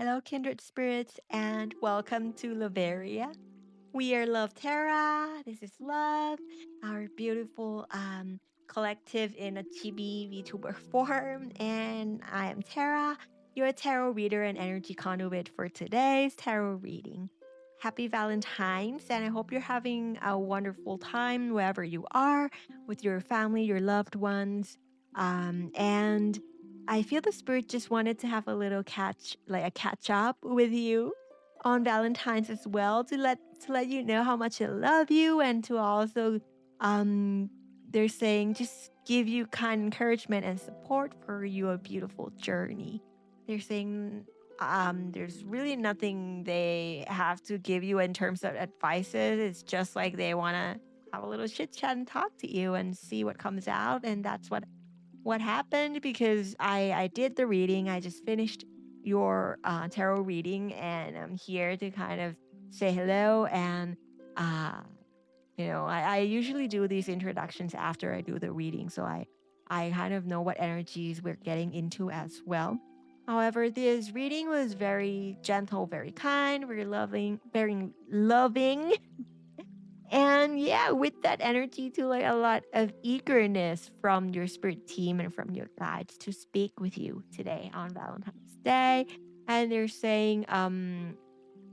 Hello, kindred spirits, and welcome to LOVERIA. We are Luv Tara. This is Love, our beautiful collective in a chibi VTuber form. And I am Tara, your tarot reader and energy conduit for today's tarot reading. Happy Valentine's, and I hope you're having a wonderful time wherever you are with your family, your loved ones. And I feel the spirit just wanted to have a little catch up with you on Valentine's as well to let you know how much I love you and to also um they're saying just give you kind encouragement and support for your beautiful journey. They're saying there's really nothing they have to give you in terms of advices. It's just like they want to have a little chit chat and talk to you and see what comes out, and that's what happened because I did the reading. I just finished your tarot reading, and I'm here to kind of say hello. And uh, I usually do these introductions after I do the reading, so I kind of know what energies we're getting into as well. However, this reading was very gentle, very kind, very loving, very loving, and yeah, with that energy to like a lot of eagerness from your spirit team and from your guides to speak with you today on Valentine's Day. And they're saying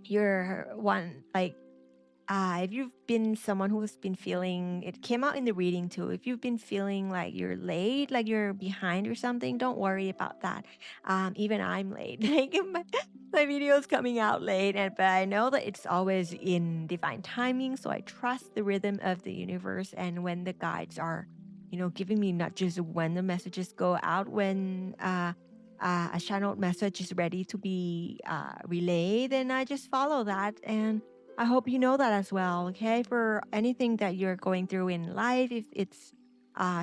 you're one like if you've been someone who's been feeling, it came out in the reading too. If you've been feeling like you're late, like you're behind or something, don't worry about that. Even I'm late. Like my video is coming out late, and but I know that it's always in divine timing. So I trust the rhythm of the universe, and when the guides are, giving me nudges when the messages go out, when a channeled message is ready to be relayed, then I just follow that. And I hope you know that as well, okay? For anything that you're going through in life, if it's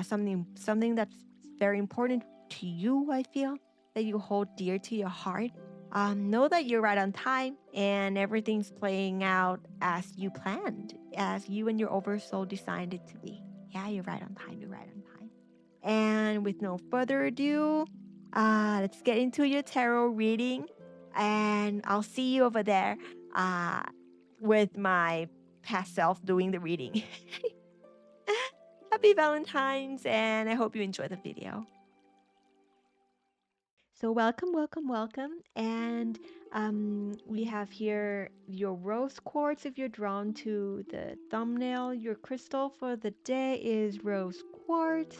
something that's very important to you, I feel that you hold dear to your heart. Know that you're right on time and everything's playing out as you planned, as you and your oversoul designed it to be. Yeah, you're right on time. You're right on time. And with no further ado, let's get into your tarot reading, and I'll see you over there. Uh, with my past self doing the reading. Happy Valentine's, and I hope you enjoy the video. So welcome, welcome, welcome. And we have here your rose quartz. If you're drawn to the thumbnail, your crystal for the day is rose quartz.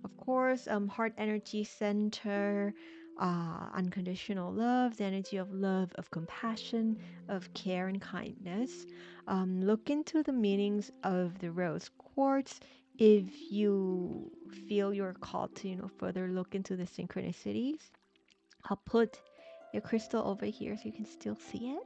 Of course, heart energy center, unconditional love, the energy of love, of compassion, of care and kindness. Look into the meanings of the rose quartz if you feel you're called to, further look into the synchronicities. I'll put your crystal over here so you can still see it.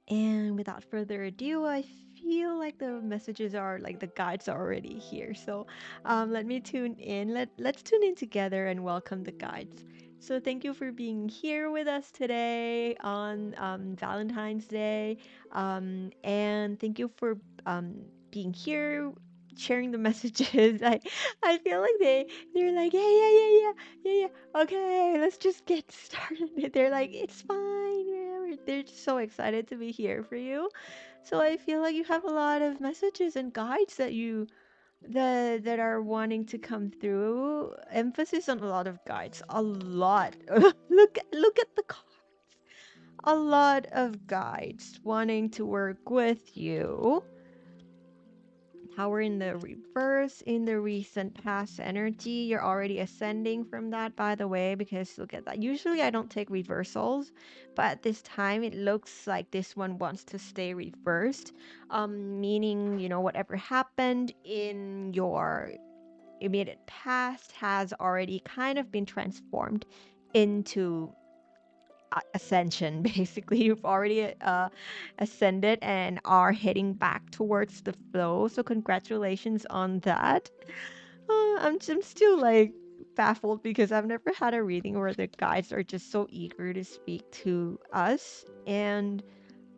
And without further ado, I feel like the messages are like the guides are already here. So let me tune in. Let's tune in together and welcome the guides. So thank you for being here with us today on Valentine's Day. And thank you for being here, sharing the messages. I feel like they're like, yeah. Okay, let's just get started. They're like, it's fine. They're just so excited to be here for you. So I feel like you have a lot of messages and guides that are wanting to come through. Emphasis on a lot of guides. A lot. Look at the cards. A lot of guides wanting to work with you. Tower in the reverse in the recent past energy. You're already ascending from that, by the way, because look at that. Usually I don't take reversals, but this time it looks like this one wants to stay reversed. Meaning, whatever happened in your immediate past has already kind of been transformed into ascension. Basically, you've already ascended and are heading back towards the flow, so congratulations on that. I'm still like baffled because I've never had a reading where the guides are just so eager to speak to us and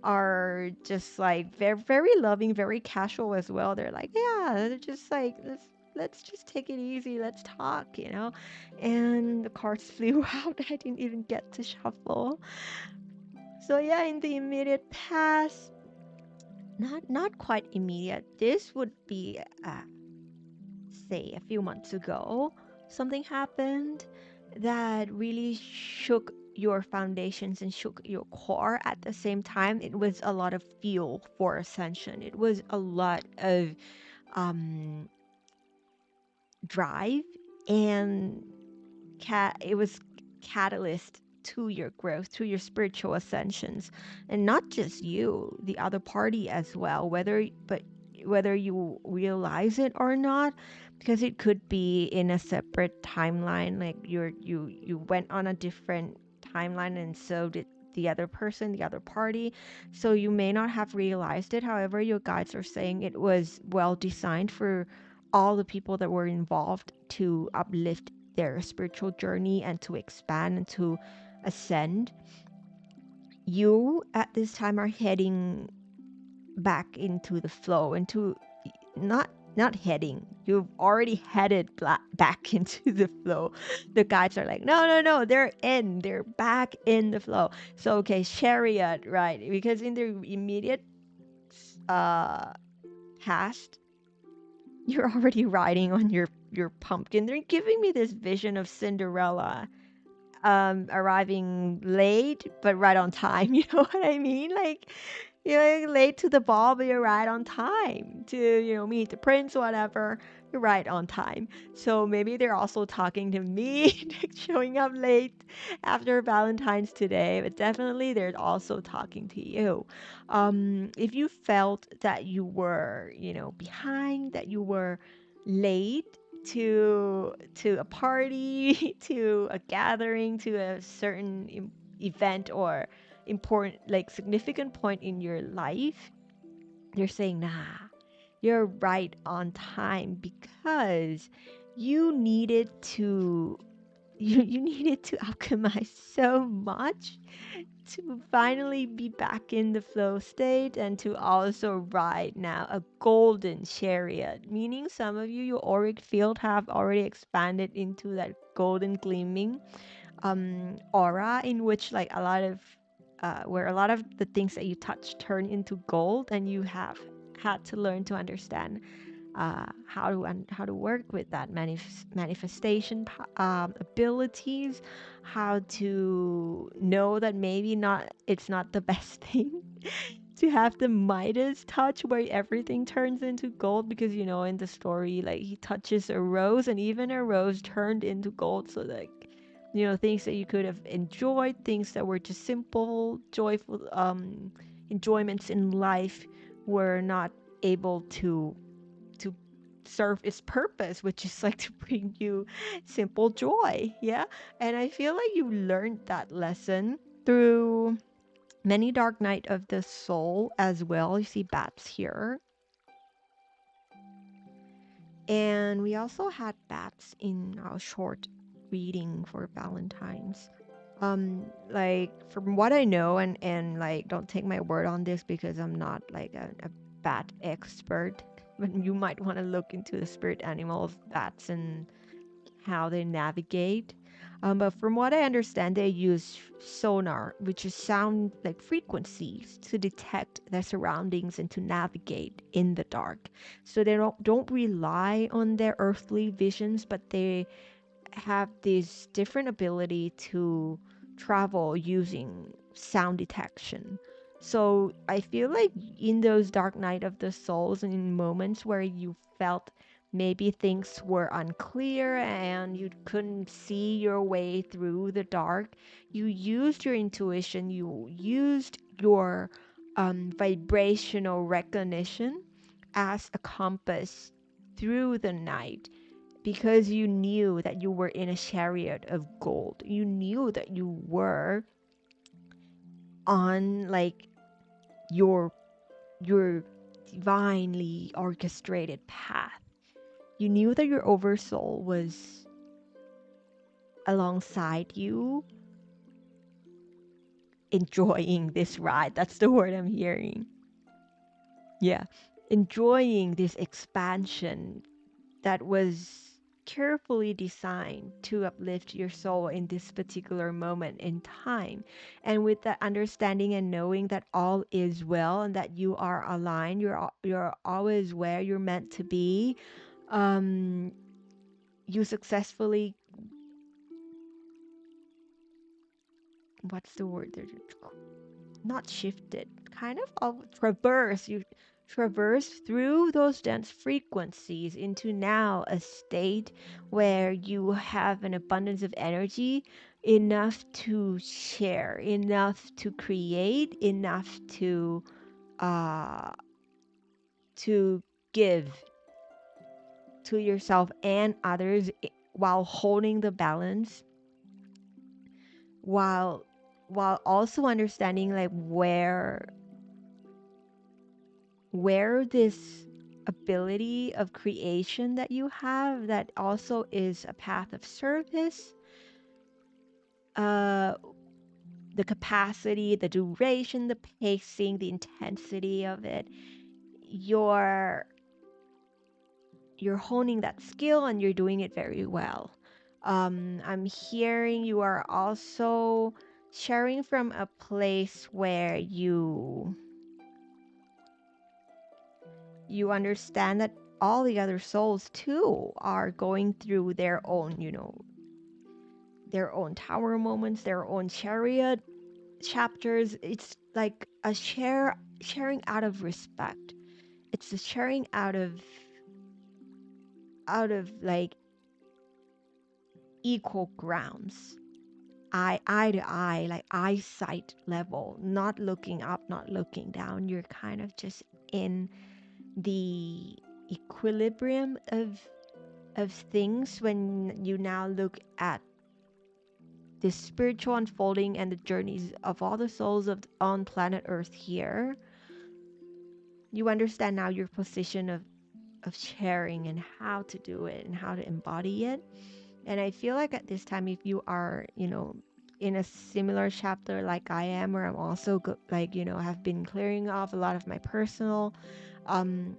are just like very, very loving, very casual as well. They're like, yeah, they're just like this. let's just take it easy. Let's talk, you know? And the cards flew out. I didn't even get to shuffle. So yeah, in the immediate past, not quite immediate. This would be say a few months ago, something happened that really shook your foundations and shook your core. At the same time, it was a lot of fuel for ascension. It was a lot of um drive, and it was catalyst to your growth, to your spiritual ascensions, and not just you, the other party as well, whether you realize it or not, because it could be in a separate timeline, like you went on a different timeline, and so did the other person, the other party. So you may not have realized it. However, your guides are saying it was well designed for all the people that were involved to uplift their spiritual journey and to expand and to ascend. You at this time are heading back into the flow, into not heading. You've already headed back into the flow. The guides are like, no, they're back in the flow. So okay, chariot, right? Because in the immediate uh past, you're already riding on your pumpkin. They're giving me this vision of Cinderella arriving late but right on time. You know what I mean? Like, you're late to the ball, but you're right on time to, meet the prince, whatever. You're right on time. So maybe they're also talking to me, showing up late after Valentine's today, but definitely they're also talking to you. If you felt that you were, behind, that you were late to a party, to a gathering, to a certain event or important, like significant point in your life, you're saying, nah, you're right on time, because you needed to you needed to alchemize so much to finally be back in the flow state, and to also ride now a golden chariot, meaning some of you, your auric field have already expanded into that golden gleaming aura, in which like a lot of where a lot of the things that you touch turn into gold, and you have had to learn to understand how to work with that manifestation abilities, how to know that maybe not it's not the best thing to have the Midas touch where everything turns into gold, because in the story, like, he touches a rose and even a rose turned into gold. So like, things that you could have enjoyed, things that were just simple joyful enjoyments in life, were not able to serve its purpose, which is like to bring you simple joy. Yeah. And I feel like you learned that lesson through many dark night of the soul as well. You see bats here. And we also had bats in our short reading for Valentine's. Like, from what I know, and like, don't take my word on this because I'm not like a bat expert, but you might want to look into the spirit animals, bats, and how they navigate. But from what I understand, they use sonar, which is sound like frequencies, to detect their surroundings and to navigate in the dark. So they don't rely on their earthly visions, but they have this different ability to travel using sound detection. So I feel like in those dark night of the souls, and in moments where you felt maybe things were unclear and you couldn't see your way through the dark, you used your intuition, you used your vibrational recognition as a compass through the night, because you knew that you were in a chariot of gold. You knew that you were on like your divinely orchestrated path. You knew that your oversoul was alongside you, enjoying this ride. That's the word I'm hearing. Yeah. Enjoying this expansion, that was carefully designed to uplift your soul in this particular moment in time. And with that understanding and knowing that all is well and that you are aligned, you're always where you're meant to be. Um, you successfully, what's the word? Not shifted, kind of traverse. You traverse through those dense frequencies into now a state where you have an abundance of energy, enough to share, enough to create, enough uh to give to yourself and others, while holding the balance, while also understanding like where this ability of creation that you have, that also is a path of service, uh the capacity, the duration, the pacing, the intensity of it, you're honing that skill and you're doing it very well. I'm hearing you are also sharing from a place where you understand that all the other souls too are going through their own, their own tower moments, their own chariot chapters. It's like a sharing out of respect. It's a sharing out of like equal grounds. Eye to eye, like eyesight level, not looking up, not looking down. You're kind of just in the equilibrium of things when you now look at this spiritual unfolding and the journeys of all the souls on planet Earth here. You understand now your position of sharing and how to do it and how to embody it. And I feel like at this time, if you are, in a similar chapter like I am, where I'm also have been clearing off a lot of my um,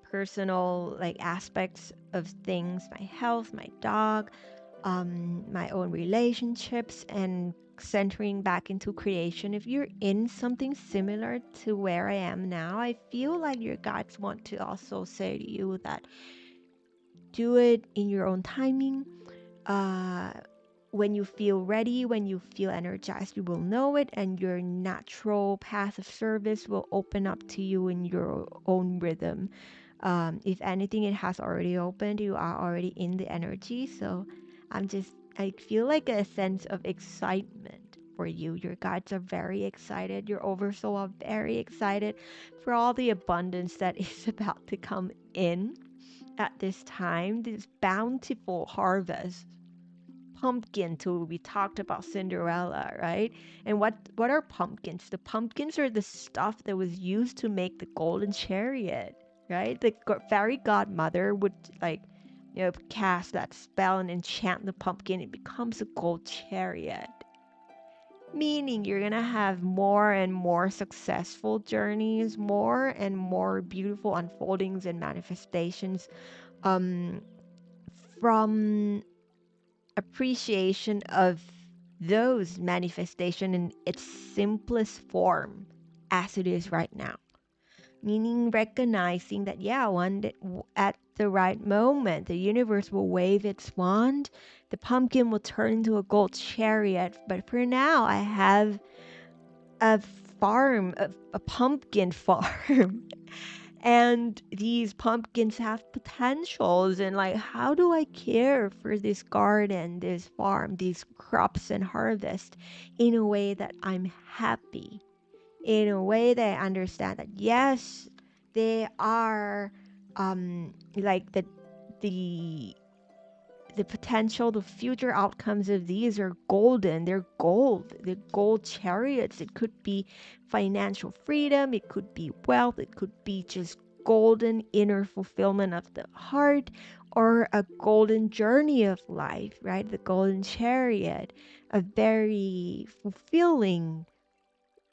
personal like aspects of things, my health, my dog, my own relationships, and centering back into creation. If you're in something similar to where I am now, I feel like your guides want to also say to you that do it in your own timing. uh when you feel ready, when you feel energized, you will know it, and your natural path of service will open up to you in your own rhythm. If anything, it has already opened. You are already in the energy. So I feel like a sense of excitement for you. Your guides are very excited. Your oversoul are very excited for all the abundance that is about to come in at this time, this bountiful harvest. Pumpkin too. We talked about Cinderella, right? And what are pumpkins? The pumpkins are the stuff that was used to make the golden chariot, right? The fairy godmother would cast that spell and enchant the pumpkin. It becomes a gold chariot. Meaning you're gonna have more and more successful journeys, more and more beautiful unfoldings and manifestations um from appreciation of those manifestation in its simplest form as it is right now. Meaning recognizing that, yeah, at the right moment, the universe will wave its wand, the pumpkin will turn into a gold chariot. But for now, I have a farm, a pumpkin farm. And these pumpkins have potentials, and like, how do I care for this garden, this farm, these crops and harvest in a way that I'm happy, in a way that I understand that yes, they are like the the potential, the future outcomes of these are golden. They're gold. They're gold chariots. It could be financial freedom. It could be wealth. It could be just golden inner fulfillment of the heart, or a golden journey of life, right? The golden chariot, a very fulfilling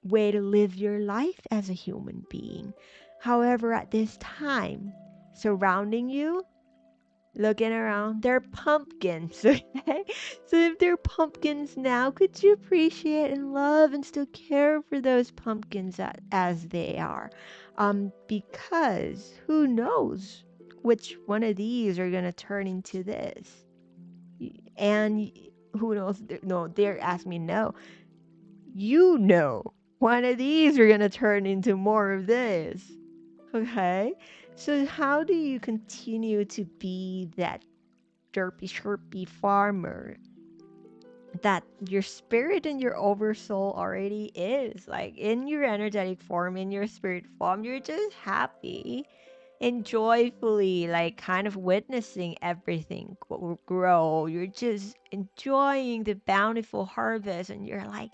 way to live your life as a human being. However, at this time, surrounding you, looking around. They're pumpkins, okay? So if they're pumpkins now, could you appreciate and love and still care for those pumpkins as they are? Because who knows which one of these are gonna turn into this? And who knows? No, they're asking me no. You know, one of these are gonna turn into more of this. Okay? So how do you continue to be that derpy chirpy farmer that your spirit and your oversoul already is? Like in your energetic form, in your spirit form, you're just happy and joyfully, like kind of witnessing everything grow. You're just enjoying the bountiful harvest, and you're like,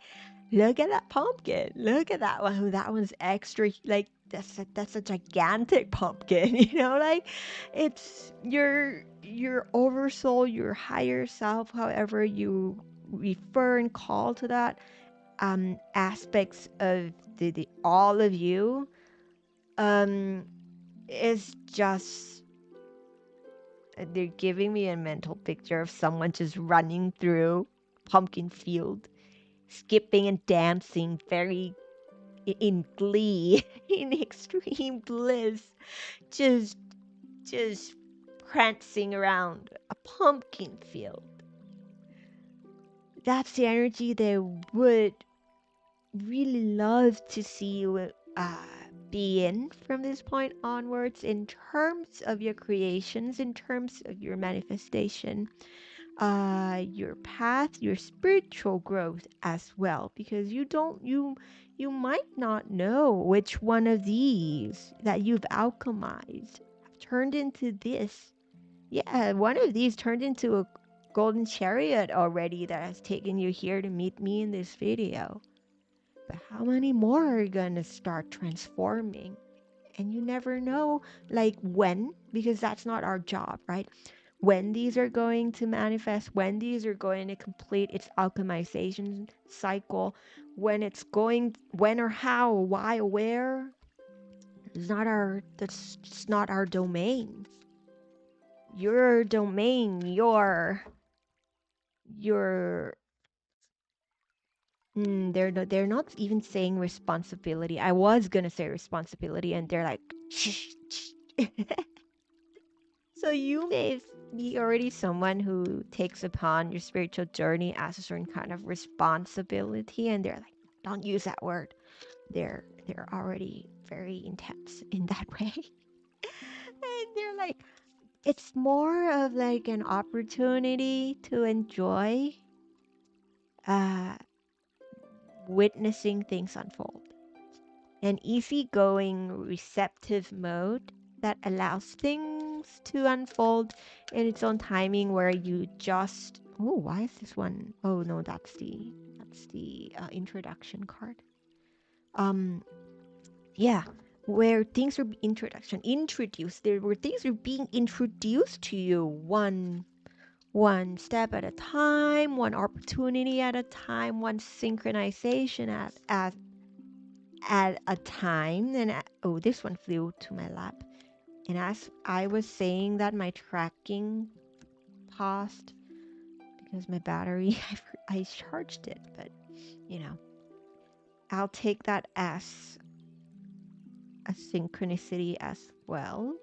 look at that pumpkin. Look at that one. That one's extra. Like that's a gigantic pumpkin. Like it's your oversoul, your higher self, however you refer and call to that aspects of the all of you um is just they're giving me a mental picture of someone just running through pumpkin field, skipping and dancing very in glee, in extreme bliss, just just prancing around a pumpkin field. That's the energy they would really love to see you be in from this point onwards in terms of your creations, in terms of your manifestation, your path, your spiritual growth as well, because you might not know which one of these that you've alchemized have turned into this. Yeah, one of these turned into a golden chariot already that has taken you here to meet me in this video. But how many more are gonna start transforming? And you never know, like when, because that's not our job, right? When these are going to manifest, when these are going to complete its alchemization cycle, when or how, why, where, that's just not our domain. Your domain, your they're not even saying responsibility. I was gonna say responsibility, and they're like, shh, shh. So you may be already someone who takes upon your spiritual journey as a certain kind of responsibility, and they're like, don't use that word. They're already very intense in that way. And they're like, it's more of like an opportunity to enjoy uh witnessing things unfold. An easygoing, receptive mode that allows things to unfold in its own timing, where you just why is this one? Oh no, that's the introduction card. Um, yeah, where things are introduced. There were things are being introduced to you one step at a time, one opportunity at a time, one synchronization at a time. And oh, this one flew to my lap. And as I was saying that, my tracking paused because my battery, I charged it. But, I'll take that as a synchronicity as well.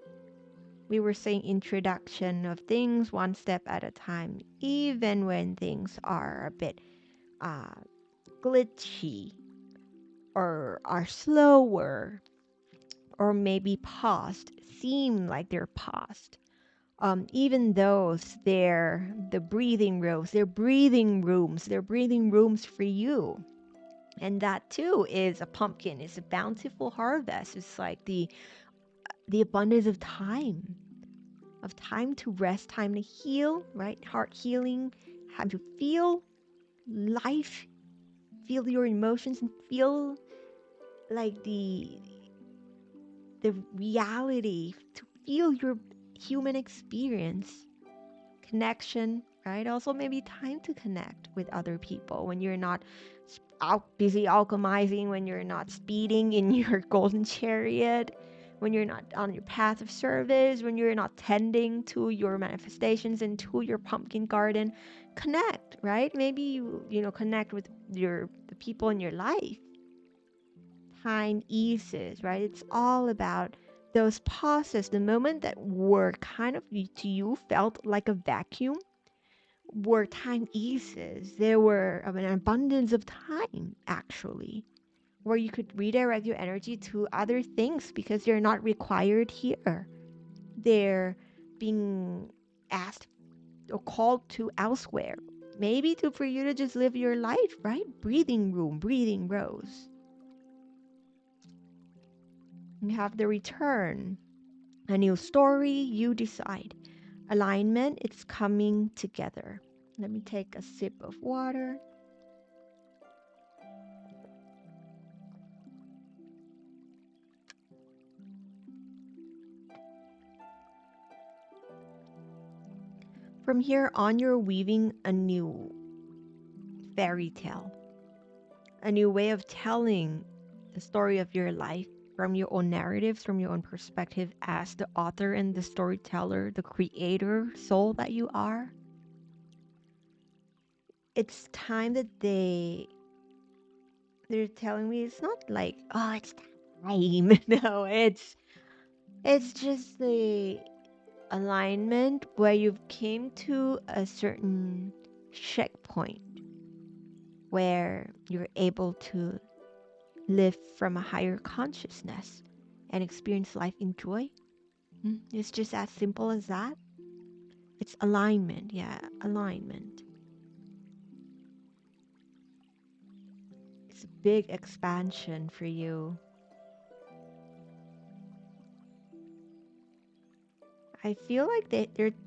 We were saying introduction of things one step at a time, even when things are a bit uh, glitchy or are slower or maybe paused, seem like they're paused. Even those, they're the breathing rooms, they're breathing rooms for you. And that too is a pumpkin, it's a bountiful harvest. It's like the abundance of time to rest, time to heal, right? Heart healing, have to feel life, feel your emotions, and feel like the reality, to feel your human experience, connection, right? Also, maybe time to connect with other people when you're not busy alchemizing, when you're not speeding in your golden chariot, when you're not on your path of service, when you're not tending to your manifestations and to your pumpkin garden, connect, right? Maybe you connect with the people in your life. Time eases, right? It's all about those pauses, the moment that were kind of to you felt like a vacuum, where time eases. There were an abundance of time, actually, where you could redirect your energy to other things because they're not required here. They're being asked or called to elsewhere. Maybe for you to just live your life, right? Breathing room, breathing rose. You have the return, a new story, you decide. Alignment, it's coming together. Let me take a sip of water. From here on, you're weaving a new fairy tale, a new way of telling the story of your life from your own narratives, from your own perspective as the author and the storyteller, the creator soul that you are. It's time that they're telling me it's not like, oh, it's time. No, it's just the alignment where you've came to a certain checkpoint where you're able to live from a higher consciousness and experience life in joy. It's just as simple as that. It's alignment. Yeah, alignment. It's a big expansion for you. I feel like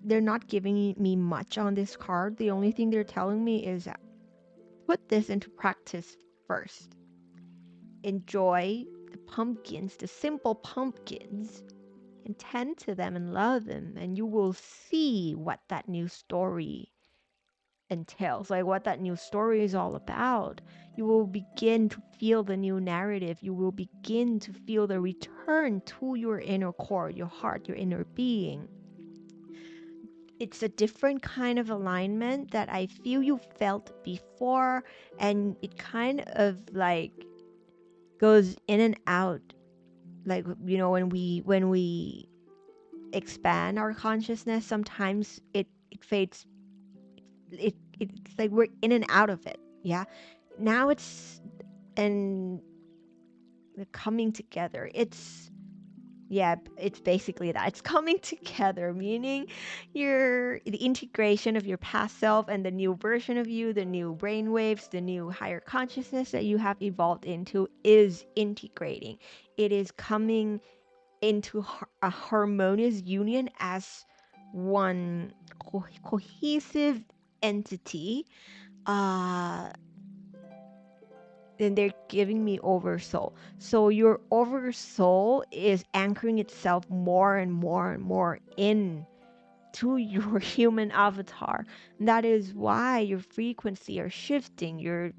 they're not giving me much on this card. The only thing they're telling me is put this into practice first. Enjoy the pumpkins, the simple pumpkins, and tend to them and love them, and you will see what that new story entails, like what that new story is all about. You will begin to feel the new narrative. You will begin to feel the return to your inner core, your heart, your inner being. It's a different kind of alignment that I feel you felt before, and it kind of like goes in and out. Like, when we expand our consciousness, sometimes it fades. It's like we're in and out of it. Yeah. Now it's and the coming together. It's basically that. It's coming together, meaning the integration of your past self and the new version of you, the new brainwaves, the new higher consciousness that you have evolved into is integrating. It is coming into a harmonious union as one cohesive entity. Then they're giving me oversoul. So your oversoul is anchoring itself more and more and more in to your human avatar. That is why your frequency are shifting. Your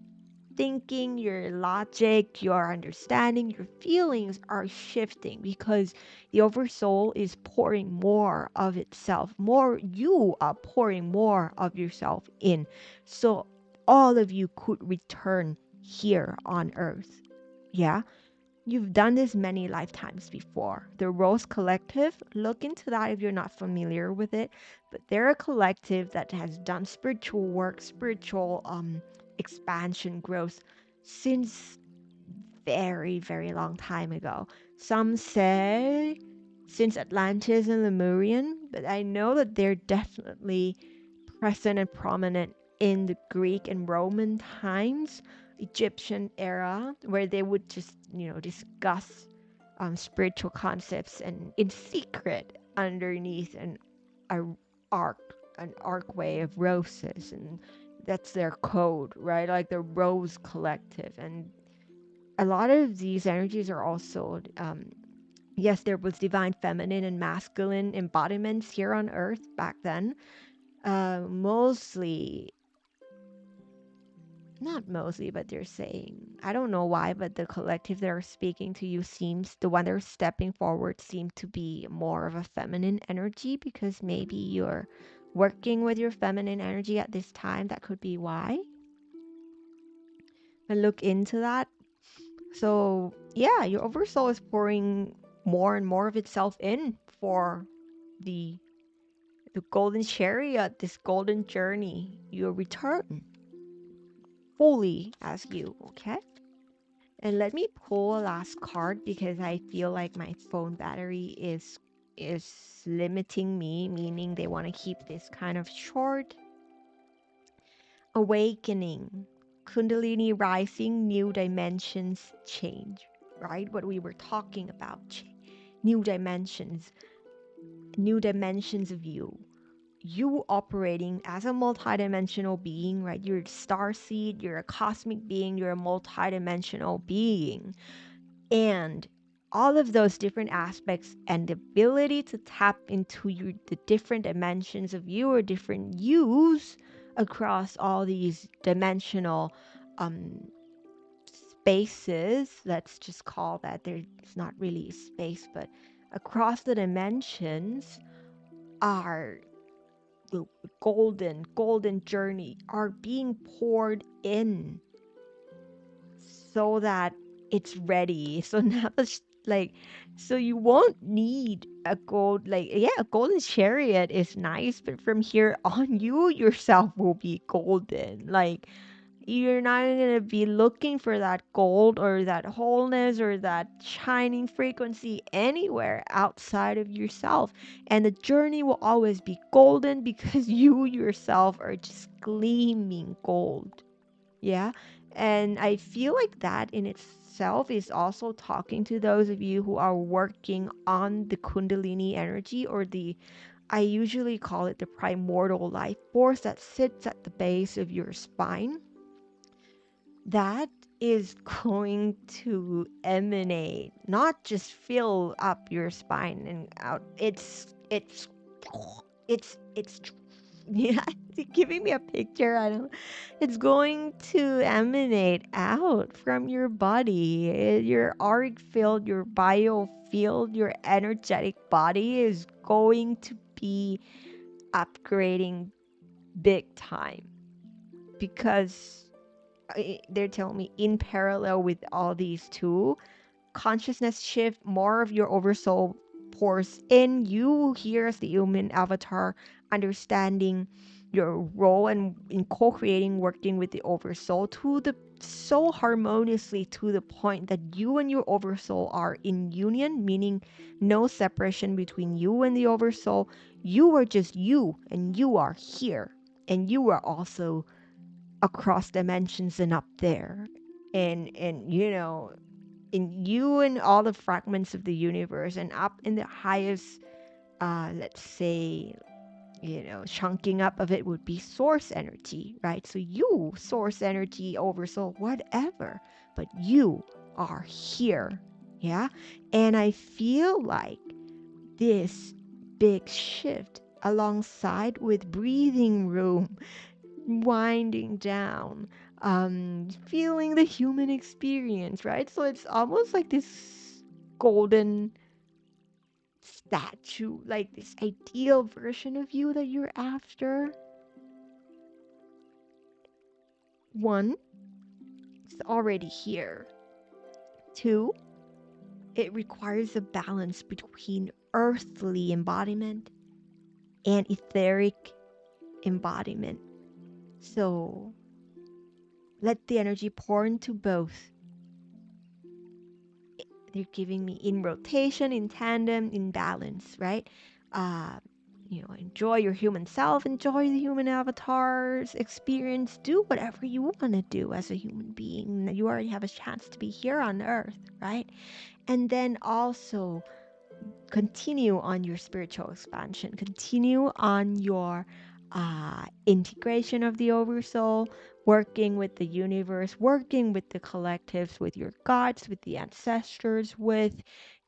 thinking, your logic, your understanding, your feelings are shifting because the oversoul is pouring more of itself. You are pouring more of yourself in. So all of you could return here on earth. Yeah. You've done this many lifetimes before. The Rose Collective, look into that if you're not familiar with it. But they're a collective that has done spiritual work, spiritual expansion, growth since very, very long time ago. Some say since Atlantis and Lemurian, but I know that they're definitely present and prominent in the Greek and Roman times, Egyptian era, where they would just, discuss spiritual concepts and in secret underneath a arc, an archway of roses, and that's their code, right? Like the Rose Collective, and a lot of these energies are also yes, there was divine feminine and masculine embodiments here on earth back then, mostly not mostly, but they're saying, I don't know why, but the collective that are speaking to you seems, the one that are stepping forward seem to be more of a feminine energy, because maybe you're working with your feminine energy at this time. That could be why. And look into that. So yeah, your oversoul is pouring more and more of itself in for the the golden chariot, this golden journey. Your return fully as you, okay? And let me pull a last card, because I feel like my phone battery is limiting me, meaning they want to keep this kind of short. Awakening, Kundalini rising, new dimensions change, right? What we were talking about, new dimensions, new dimensions of you. You operating as a multidimensional being, right? You're a star seed, you're a cosmic being, you're a multidimensional being. And all of those different aspects and the ability to tap into the different dimensions of you, or different yous across all these dimensional um spaces, let's just call that, there's not really space, but across the dimensions, are the golden journey are being poured in, so that it's ready. So now it's like, so you won't need a gold, like, yeah, a golden chariot is nice, but from here on, you yourself will be golden. Like, you're not gonna be looking for that gold or that wholeness or that shining frequency anywhere outside of yourself. And the journey will always be golden, because you yourself are just gleaming gold. Yeah. And I feel like that in itself is also talking to those of you who are working on the Kundalini energy, or the, I usually call it the primordial life force that sits at the base of your spine. That is going to emanate, not just fill up your spine and out. It's yeah, giving me a picture. I don't. It's going to emanate out from your body. Your auric field, your bio field, your energetic body is going to be upgrading big time, because they're telling me in parallel with all these two, consciousness shift, more of your oversoul pours in. You here as the human avatar, understanding your role and in co-creating, working with the oversoul to the so harmoniously, to the point that you and your oversoul are in union, meaning no separation between you and the oversoul. You are just you, and you are here, and you are also across dimensions and up there, and you know, in you and all the fragments of the universe, and up in the highest, let's say, you know, chunking up of it would be source energy, right? So you, source energy, oversoul, whatever, but you are here. Yeah. And I feel like this big shift, alongside with breathing room, winding down, feeling the human experience, right? So it's almost like this golden statue, like this ideal version of you that you're after. One, it's already here. Two, it requires a balance between earthly embodiment and etheric embodiment. So let the energy pour into both. They're giving me in rotation, in tandem, in balance, right? Uh, you know, enjoy your human self, enjoy the human avatars experience, do whatever you want to do as a human being. You already have a chance to be here on Earth, right? And then also continue on your spiritual expansion, continue on your integration of the oversoul, working with the universe, working with the collectives, with your gods, with the ancestors, with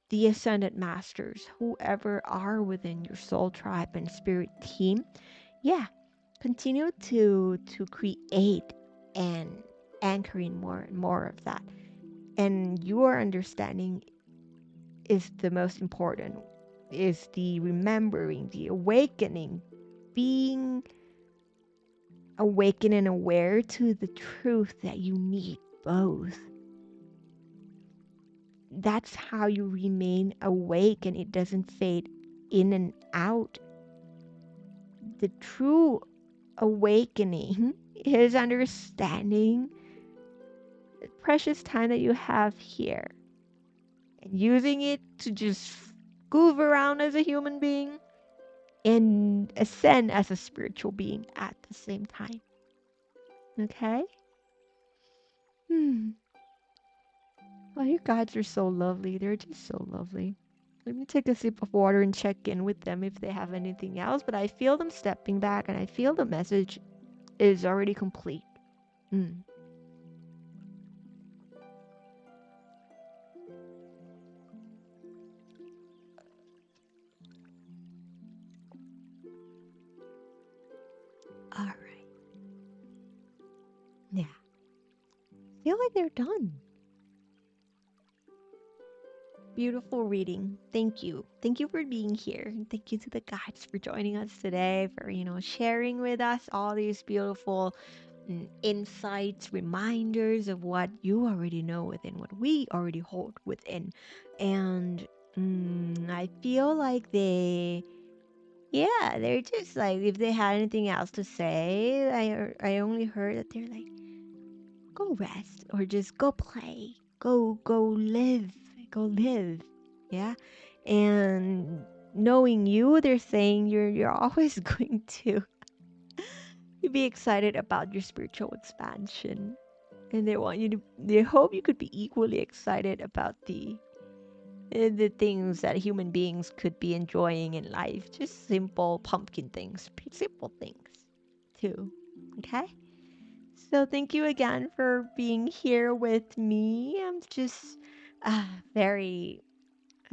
the ascended masters, whoever are within your soul tribe and spirit team. Yeah, continue to create and anchoring more and more of that. And your understanding is the most important, is the remembering, the awakening, being awakened and aware to the truth that you need both. That's how you remain awake and it doesn't fade in and out. The true awakening is understanding the precious time that you have here and using it to just goof around as a human being and ascend as a spiritual being at the same time. Okay? Hmm. Well, you guys are so lovely. They're just so lovely. Let me take a sip of water and check in with them if they have anything else. But I feel them stepping back and I feel the message is already complete. Mm. All right. Yeah. Feel like they're done. Beautiful reading. Thank you. Thank you for being here. And thank you to the guides for joining us today, for, sharing with us all these beautiful insights, reminders of what you already know within, what we already hold within. And I feel like they're just like, if they had anything else to say, I only heard that they're like, go rest or just go play, go live, go live. Yeah. And knowing you, they're saying you're always going to be excited about your spiritual expansion. And they hope you could be equally excited about the things that human beings could be enjoying in life. Just simple pumpkin things, simple things too. Okay? So thank you again for being here with me. I'm just very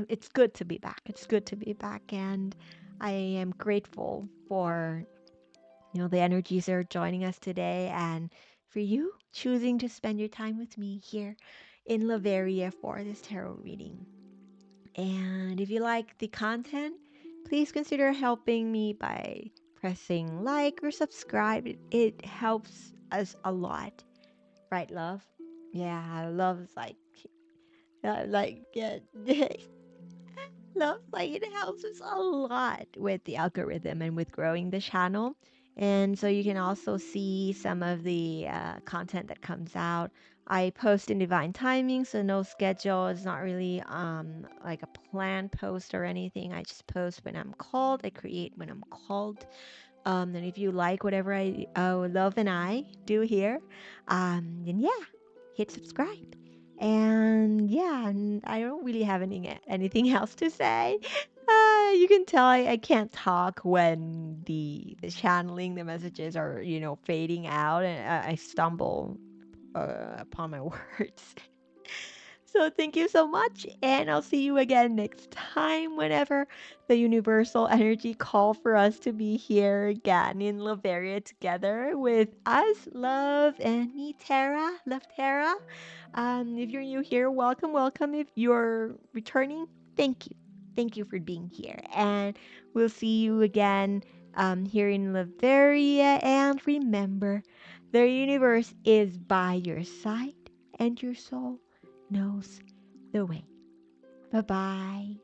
it's good to be back. It's good to be back and I am grateful for the energies that are joining us today and for you choosing to spend your time with me here in Loveria for this tarot reading. And if you like the content, please consider helping me by pressing like or subscribe. It helps us a lot. Right, love? Yeah, love's yeah, love, like, it helps us a lot with the algorithm and with growing the channel. And so you can also see some of the content that comes out. I post in divine timing, so no schedule. It's not really like a planned post or anything. I just post when I'm called. I create when I'm called. And if you like whatever I love and I do here, then yeah, hit subscribe. And yeah, and I don't really have anything else to say. You can tell I can't talk when the channeling, the messages are fading out, and I stumble upon my words. So thank you so much, and I'll see you again next time whenever the universal energy call for us to be here again in Loveria together with us, Love, and me, Tara, Luv Tara. If you're new here, welcome, welcome. If you're returning, thank you. Thank you for being here. And we'll see you again here in Loveria. And remember, the universe is by your side and your soul knows the way. Bye bye.